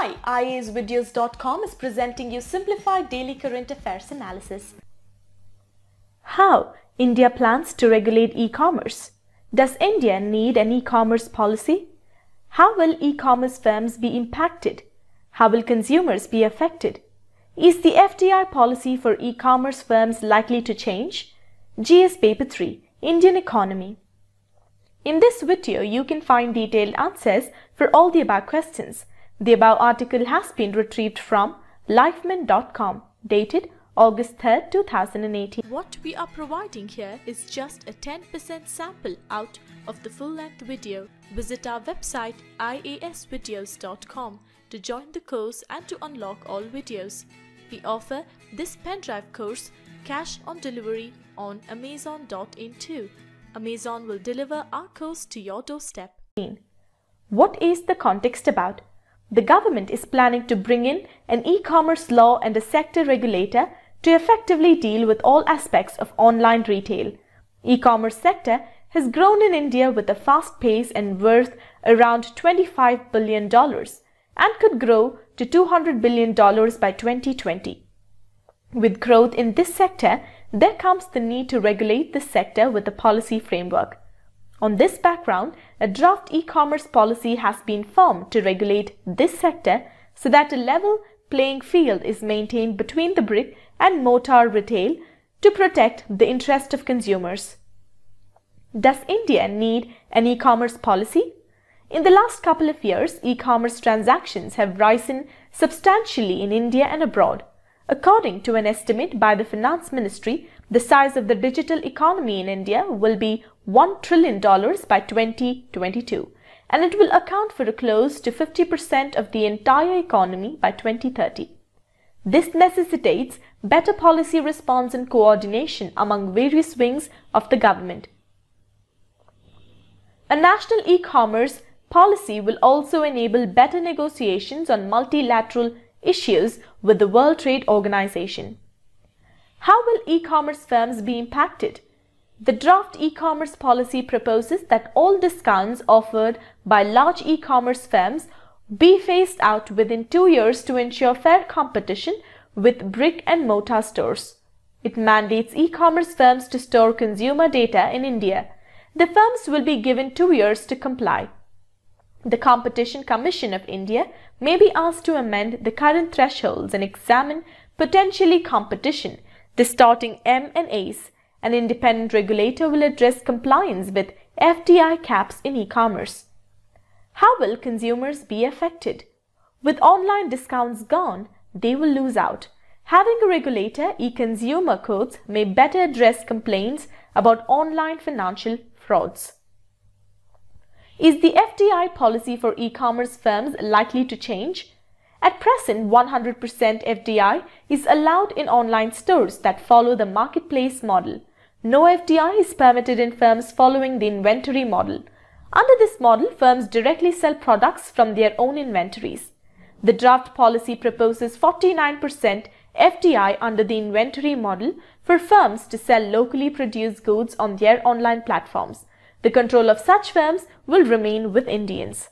Hi, IASvideos.com is presenting you simplified daily current affairs analysis. How India plans to regulate e-commerce. Does India need an e-commerce policy? How will e-commerce firms be impacted? How will consumers be affected? Is the FDI policy for e-commerce firms likely to change? GS Paper 3, Indian Economy. In this video, you can find detailed answers for all the above questions. The above article has been retrieved from lifeman.com, dated August 3rd, 2018. What we are providing here is just a 10% sample out of the full-length video. Visit our website iasvideos.com to join the course and to unlock all videos. We offer this pen drive course cash on delivery on Amazon.in too. Amazon will deliver our course to your doorstep. What is the context about? The government is planning to bring in an e-commerce law and a sector regulator to effectively deal with all aspects of online retail. E-commerce sector has grown in India with a fast pace and worth around $25 billion and could grow to $200 billion by 2020. With growth in this sector, there comes the need to regulate this sector with a policy framework. On this background, a draft e-commerce policy has been formed to regulate this sector so that a level playing field is maintained between the brick and mortar retail to protect the interest of consumers. Does India need an e-commerce policy? In the last couple of years, e-commerce transactions have risen substantially in India and abroad. According to an estimate by the Finance Ministry, the size of the digital economy in India will be $1 trillion by 2022, and it will account for close to 50% of the entire economy by 2030. This necessitates better policy response and coordination among various wings of the government. A national e-commerce policy will also enable better negotiations on multilateral issues with the World Trade Organization. How will e-commerce firms be impacted? The draft e-commerce policy proposes that all discounts offered by large e-commerce firms be phased out within 2 years to ensure fair competition with brick and mortar stores. It mandates e-commerce firms to store consumer data in India. The firms will be given 2 years to comply. The Competition Commission of India may be asked to amend the current thresholds and examine potentially competition distorting M&As. An independent regulator will address compliance with FDI caps in e-commerce. How will consumers be affected? With online discounts gone, they will lose out. Having a regulator, e-consumer courts may better address complaints about online financial frauds. Is the FDI policy for e-commerce firms likely to change? At present, 100% FDI is allowed in online stores that follow the marketplace model. No FDI is permitted in firms following the inventory model. Under this model, firms directly sell products from their own inventories. The draft policy proposes 49% FDI under the inventory model for firms to sell locally produced goods on their online platforms. The control of such firms will remain with Indians.